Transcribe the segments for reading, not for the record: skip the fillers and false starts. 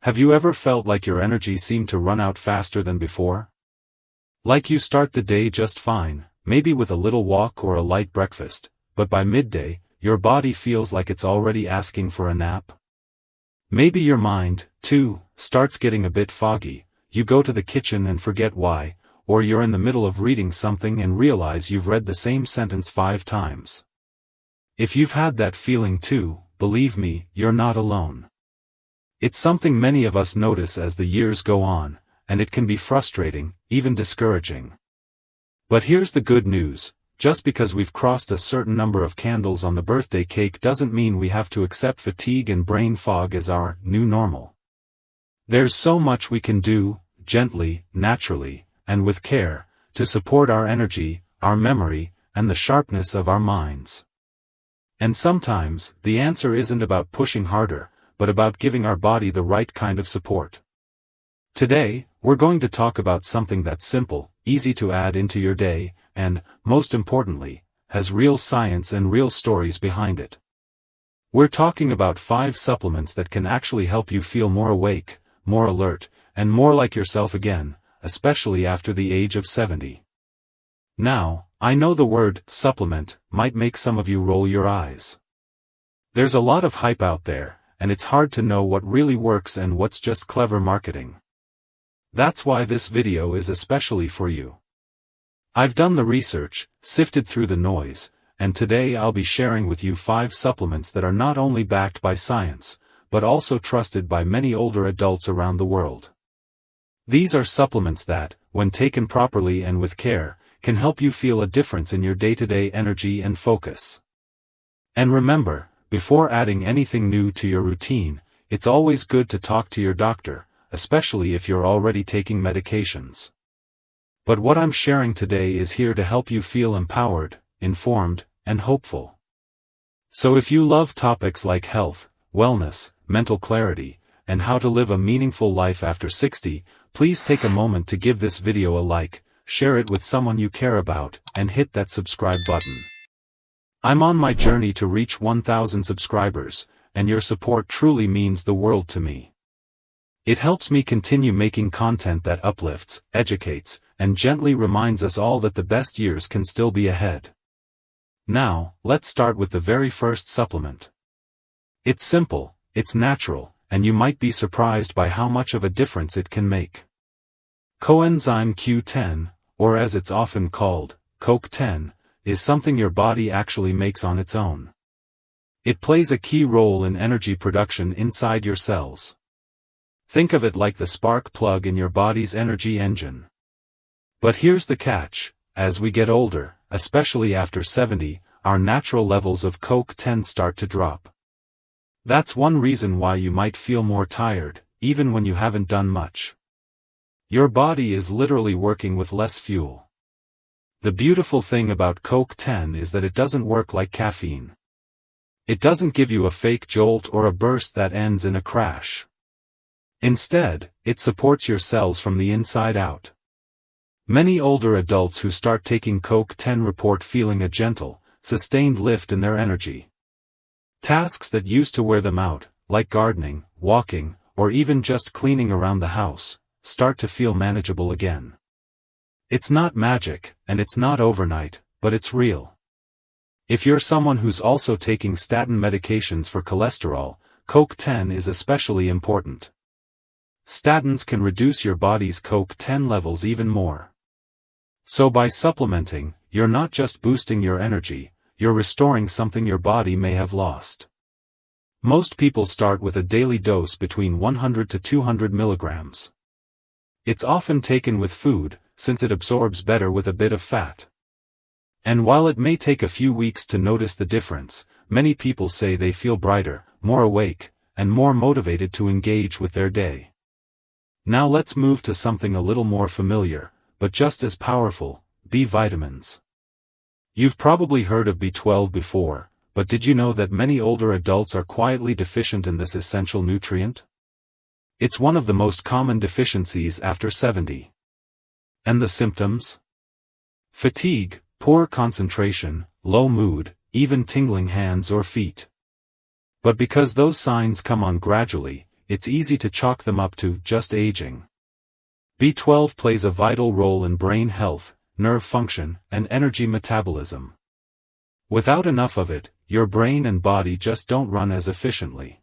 Have you ever felt like your energy seemed to run out faster than before? Like you start the day just fine, maybe with a little walk or a light breakfast, but by midday, your body feels like it's already asking for a nap? Maybe your mind, too, starts getting a bit foggy. You go to the kitchen and forget why, or you're in the middle of reading something and realize you've read the same sentence 5 times. If you've had that feeling too, believe me, you're not alone. It's something many of us notice as the years go on, and it can be frustrating, even discouraging. But here's the good news: just because we've crossed a certain number of candles on the birthday cake doesn't mean we have to accept fatigue and brain fog as our new normal. There's so much we can do, gently, naturally, and with care, to support our energy, our memory, and the sharpness of our minds. And sometimes, the answer isn't about pushing harder, but about giving our body the right kind of support. Today, we're going to talk about something that's simple, easy to add into your day, and, most importantly, has real science and real stories behind it. We're talking about 5 supplements that can actually help you feel more awake, more alert, and more like yourself again, especially after the age of 70. Now, I know the word supplement might make some of you roll your eyes. There's a lot of hype out there, and it's hard to know what really works and what's just clever marketing. That's why this video is especially for you. I've done the research, sifted through the noise, and today I'll be sharing with you 5 supplements that are not only backed by science, but also trusted by many older adults around the world. These are supplements that, when taken properly and with care, can help you feel a difference in your day-to-day energy and focus. And remember, before adding anything new to your routine, it's always good to talk to your doctor, especially if you're already taking medications. But what I'm sharing today is here to help you feel empowered, informed, and hopeful. So if you love topics like health, wellness, mental clarity, and how to live a meaningful life after 60, please take a moment to give this video a like, share it with someone you care about, and hit that subscribe button. I'm on my journey to reach 1,000 subscribers, and your support truly means the world to me. It helps me continue making content that uplifts, educates, and gently reminds us all that the best years can still be ahead. Now, let's start with the very first supplement. It's simple, it's natural, and you might be surprised by how much of a difference it can make. Coenzyme Q10, or as it's often called, CoQ10, is something your body actually makes on its own. It plays a key role in energy production inside your cells. Think of it like the spark plug in your body's energy engine. But here's the catch: as we get older, especially after 70, our natural levels of CoQ10 start to drop. That's one reason why you might feel more tired, even when you haven't done much. Your body is literally working with less fuel. The beautiful thing about CoQ10 is that it doesn't work like caffeine. It doesn't give you a fake jolt or a burst that ends in a crash. Instead, it supports your cells from the inside out. Many older adults who start taking CoQ10 report feeling a gentle, sustained lift in their energy. Tasks that used to wear them out, like gardening, walking, or even just cleaning around the house, start to feel manageable again. It's not magic, and it's not overnight, but it's real. If you're someone who's also taking statin medications for cholesterol, CoQ10 is especially important. Statins can reduce your body's CoQ10 levels even more. So by supplementing, you're not just boosting your energy, you're restoring something your body may have lost. Most people start with a daily dose between 100 to 200 milligrams. It's often taken with food, since it absorbs better with a bit of fat. And while it may take a few weeks to notice the difference, many people say they feel brighter, more awake, and more motivated to engage with their day. Now let's move to something a little more familiar, but just as powerful: B vitamins. You've probably heard of B12 before, but did you know that many older adults are quietly deficient in this essential nutrient? It's one of the most common deficiencies after 70. And the symptoms? Fatigue, poor concentration, low mood, even tingling hands or feet. But because those signs come on gradually, it's easy to chalk them up to just aging. B12 plays a vital role in brain health, nerve function, and energy metabolism. Without enough of it, your brain and body just don't run as efficiently.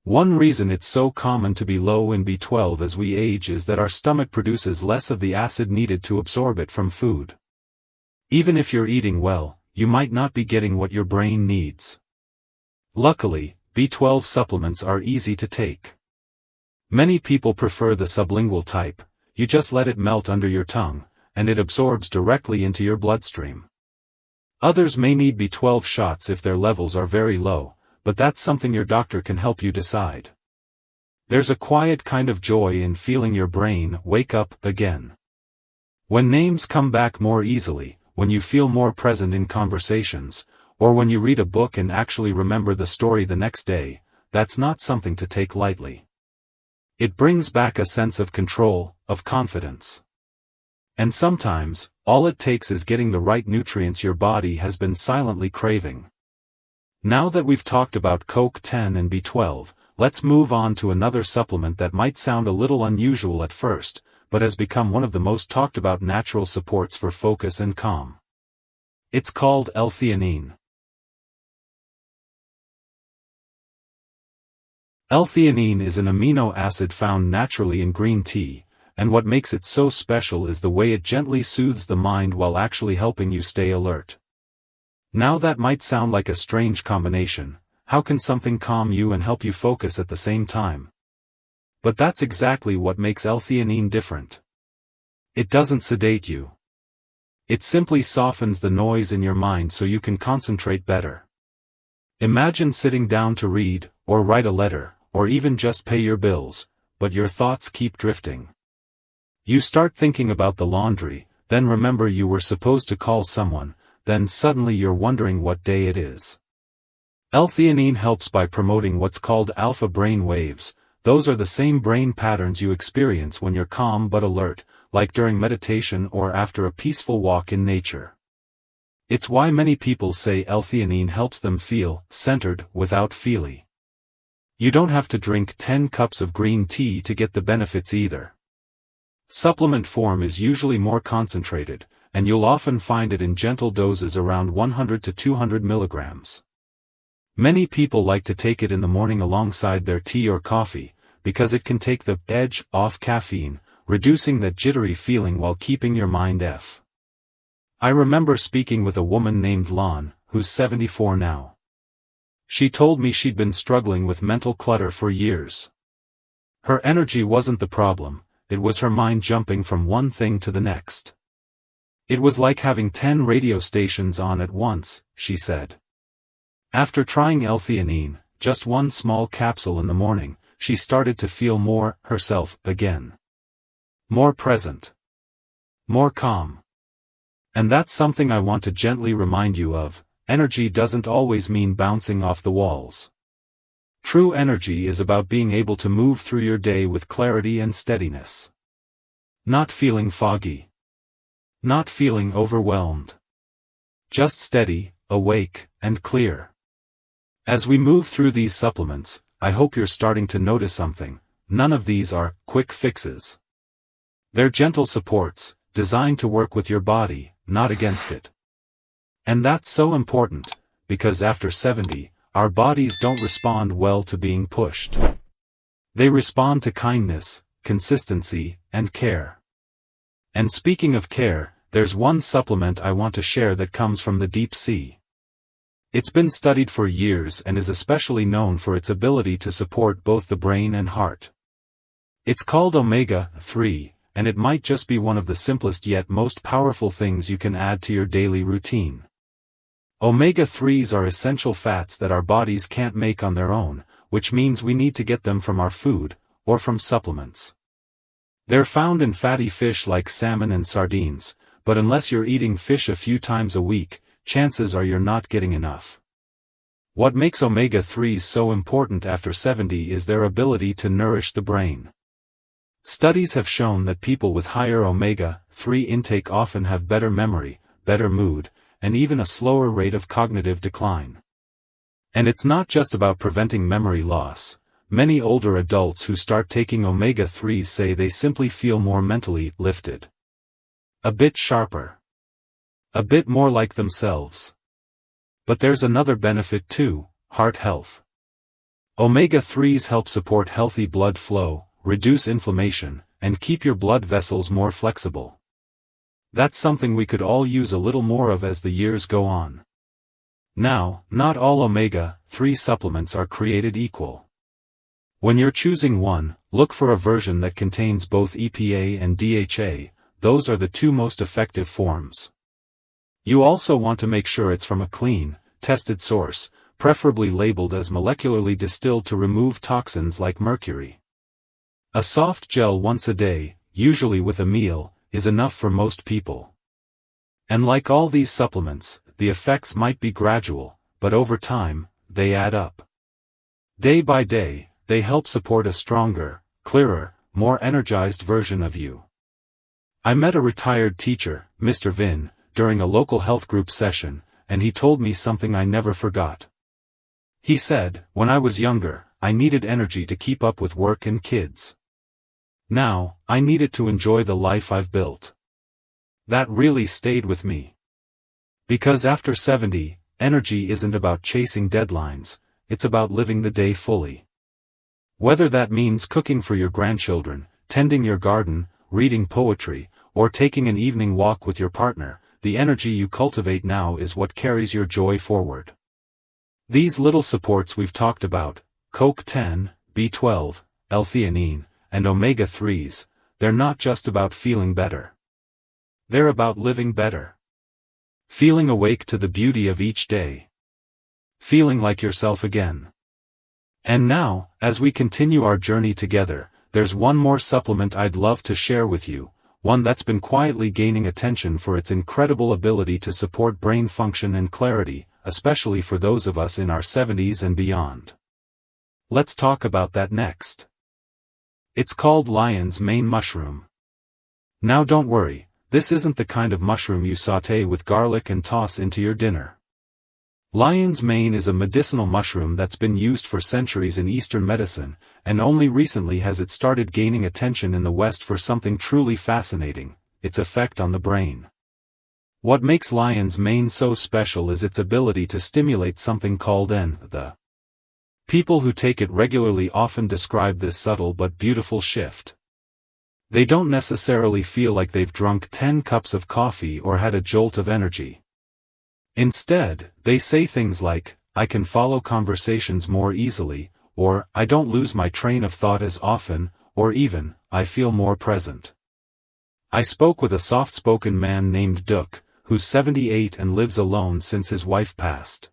One reason it's so common to be low in B12 as we age is that our stomach produces less of the acid needed to absorb it from food. Even if you're eating well, you might not be getting what your brain needs. Luckily, B12 supplements are easy to take. Many people prefer the sublingual type. You just let it melt under your tongue, and it absorbs directly into your bloodstream. Others may need B12 shots if their levels are very low, but that's something your doctor can help you decide. There's a quiet kind of joy in feeling your brain wake up again. When names come back more easily, when you feel more present in conversations, or when you read a book and actually remember the story the next day, that's not something to take lightly. It brings back a sense of control, of confidence. And sometimes, all it takes is getting the right nutrients your body has been silently craving. Now that we've talked about CoQ10 and B12, let's move on to another supplement that might sound a little unusual at first, but has become one of the most talked about natural supports for focus and calm. It's called L-theanine. L-theanine is an amino acid found naturally in green tea, and what makes it so special is the way it gently soothes the mind while actually helping you stay alert. Now that might sound like a strange combination. How can something calm you and help you focus at the same time? But that's exactly what makes L-theanine different. It doesn't sedate you. It simply softens the noise in your mind so you can concentrate better. Imagine sitting down to read, or write a letter, or even just pay your bills, but your thoughts keep drifting. You start thinking about the laundry, then remember you were supposed to call someone, then suddenly you're wondering what day it is. L-theanine helps by promoting what's called alpha brain waves. Those are the same brain patterns you experience when you're calm but alert, like during meditation or after a peaceful walk in nature. It's why many people say L-theanine helps them feel centered without feely. You don't have to drink 10 cups of green tea to get the benefits either. Supplement form is usually more concentrated, and you'll often find it in gentle doses around 100 to 200 milligrams. Many people like to take it in the morning alongside their tea or coffee, because it can take the edge off caffeine, reducing that jittery feeling while keeping your mind off. I remember speaking with a woman named Lon, who's 74 now. She told me she'd been struggling with mental clutter for years. Her energy wasn't the problem, it was her mind jumping from one thing to the next. It was like having 10 radio stations on at once, she said. After trying L-theanine, just one small capsule in the morning, she started to feel more herself again. More present. More calm. And that's something I want to gently remind you of. Energy doesn't always mean bouncing off the walls. True energy is about being able to move through your day with clarity and steadiness. Not feeling foggy. Not feeling overwhelmed. Just steady, awake, and clear. As we move through these supplements, I hope you're starting to notice something. None of these are quick fixes. They're gentle supports, designed to work with your body, not against it. And that's so important, because after 70, our bodies don't respond well to being pushed. They respond to kindness, consistency, and care. And speaking of care, there's one supplement I want to share that comes from the deep sea. It's been studied for years and is especially known for its ability to support both the brain and heart. It's called omega-3, and it might just be one of the simplest yet most powerful things you can add to your daily routine. Omega-3s are essential fats that our bodies can't make on their own, which means we need to get them from our food, or from supplements. They're found in fatty fish like salmon and sardines, but unless you're eating fish a few times a week, chances are you're not getting enough. What makes omega-3s so important after 70 is their ability to nourish the brain. Studies have shown that people with higher omega-3 intake often have better memory, better mood, and even a slower rate of cognitive decline. And it's not just about preventing memory loss. many older adults who start taking omega-3s say they simply feel more mentally lifted. A bit sharper. A bit more like themselves. But there's another benefit too: heart health. Omega-3s help support healthy blood flow, reduce inflammation, and keep your blood vessels more flexible. That's something we could all use a little more of as the years go on. Now, not all omega-3 supplements are created equal. When you're choosing one, look for a version that contains both EPA and DHA. Those are the two most effective forms. You also want to make sure it's from a clean, tested source, preferably labeled as molecularly distilled to remove toxins like mercury. A soft gel once a day, usually with a meal, is enough for most people. And like all these supplements, the effects might be gradual, but over time, they add up. Day by day, they help support a stronger, clearer, more energized version of you. I met a retired teacher, Mr. Vin, during a local health group session, and he told me something I never forgot. He said, "When I was younger, I needed energy to keep up with work and kids. Now, I need it to enjoy the life I've built." That really stayed with me. Because after 70, energy isn't about chasing deadlines, it's about living the day fully. Whether that means cooking for your grandchildren, tending your garden, reading poetry, or taking an evening walk with your partner, the energy you cultivate now is what carries your joy forward. These little supports we've talked about, CoQ10, B12, L-theanine, and omega-3s, they're not just about feeling better. They're about living better. Feeling awake to the beauty of each day. Feeling like yourself again. And now, as we continue our journey together, there's one more supplement I'd love to share with you, one that's been quietly gaining attention for its incredible ability to support brain function and clarity, especially for those of us in our 70s and beyond. Let's talk about that next. It's called lion's mane mushroom. Now don't worry, this isn't the kind of mushroom you sauté with garlic and toss into your dinner. Lion's mane is a medicinal mushroom that's been used for centuries in Eastern medicine, and only recently has it started gaining attention in the West for something truly fascinating: its effect on the brain. What makes lion's mane so special is its ability to stimulate something called the. People who take it regularly often describe this subtle but beautiful shift. They don't necessarily feel like they've drunk 10 cups of coffee or had a jolt of energy. Instead, they say things like, "I can follow conversations more easily," or "I don't lose my train of thought as often," or even, "I feel more present." I spoke with a soft-spoken man named Duke, who's 78 and lives alone since his wife passed.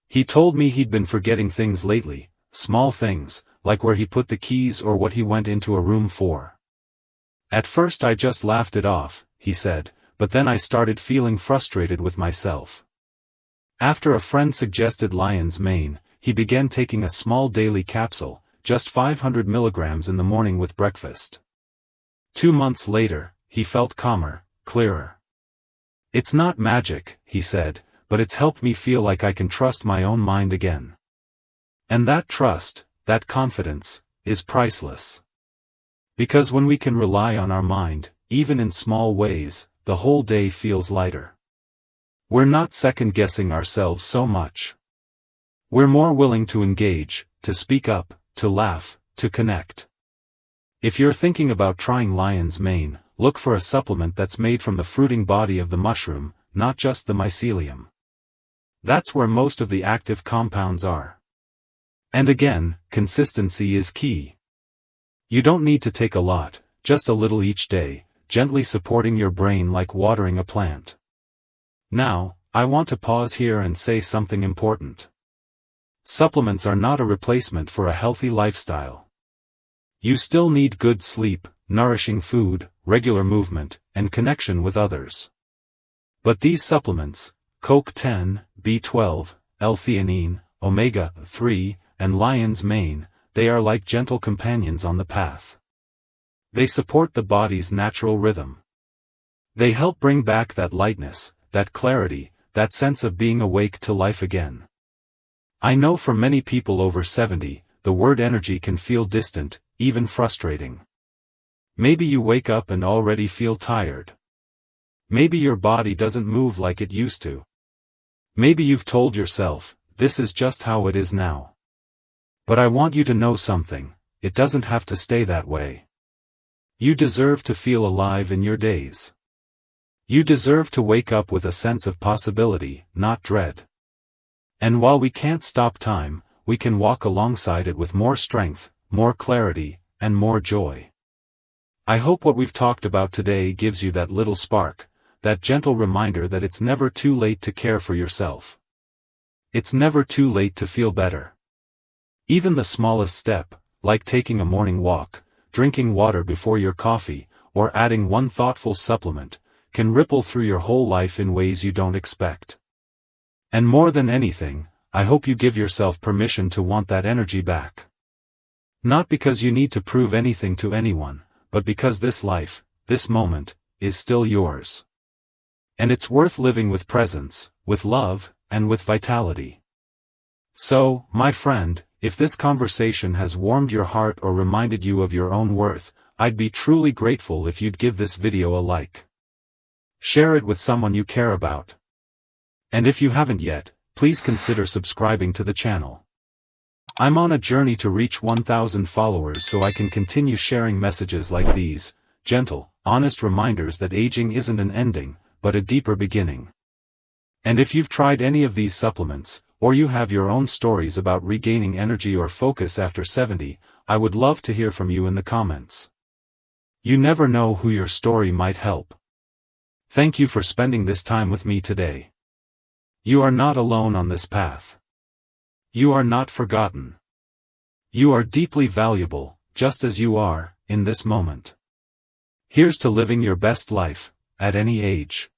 He told me he'd been forgetting things lately, small things, like where he put the keys or what he went into a room for. "At first I just laughed it off," he said, "but then I started feeling frustrated with myself." After a friend suggested lion's mane, he began taking a small daily capsule, just 500 milligrams in the morning with breakfast. 2 months later, he felt calmer, clearer. "It's not magic," he said, "but it's helped me feel like I can trust my own mind again." And that trust, that confidence, is priceless. Because when we can rely on our mind, even in small ways, the whole day feels lighter. We're not second-guessing ourselves so much. We're more willing to engage, to speak up, to laugh, to connect. If you're thinking about trying lion's mane, look for a supplement that's made from the fruiting body of the mushroom, not just the mycelium. That's where most of the active compounds are. And again, consistency is key. You don't need to take a lot, just a little each day, gently supporting your brain like watering a plant. Now, I want to pause here and say something important. Supplements are not a replacement for a healthy lifestyle. You still need good sleep, nourishing food, regular movement, and connection with others. But these supplements, CoQ10, B12, L-theanine, omega-3, and lion's mane, they are like gentle companions on the path. They support the body's natural rhythm. They help bring back that lightness, that clarity, that sense of being awake to life again. I know for many people over 70, the word energy can feel distant, even frustrating. Maybe you wake up and already feel tired. Maybe your body doesn't move like it used to. Maybe you've told yourself, this is just how it is now. But I want you to know something, it doesn't have to stay that way. You deserve to feel alive in your days. You deserve to wake up with a sense of possibility, not dread. And while we can't stop time, we can walk alongside it with more strength, more clarity, and more joy. I hope what we've talked about today gives you that little spark, that gentle reminder that it's never too late to care for yourself. It's never too late to feel better. Even the smallest step, like taking a morning walk, drinking water before your coffee, or adding one thoughtful supplement, can ripple through your whole life in ways you don't expect. And more than anything, I hope you give yourself permission to want that energy back. Not because you need to prove anything to anyone, but because this life, this moment, is still yours. And it's worth living with presence, with love, and with vitality. So, my friend, if this conversation has warmed your heart or reminded you of your own worth, I'd be truly grateful if you'd give this video a like. Share it with someone you care about. And if you haven't yet, please consider subscribing to the channel. I'm on a journey to reach 1,000 followers so I can continue sharing messages like these, gentle, honest reminders that aging isn't an ending, but a deeper beginning. And if you've tried any of these supplements, or you have your own stories about regaining energy or focus after 70, I would love to hear from you in the comments. You never know who your story might help. Thank you for spending this time with me today. You are not alone on this path. You are not forgotten. You are deeply valuable, just as you are, in this moment. Here's to living your best life, at any age.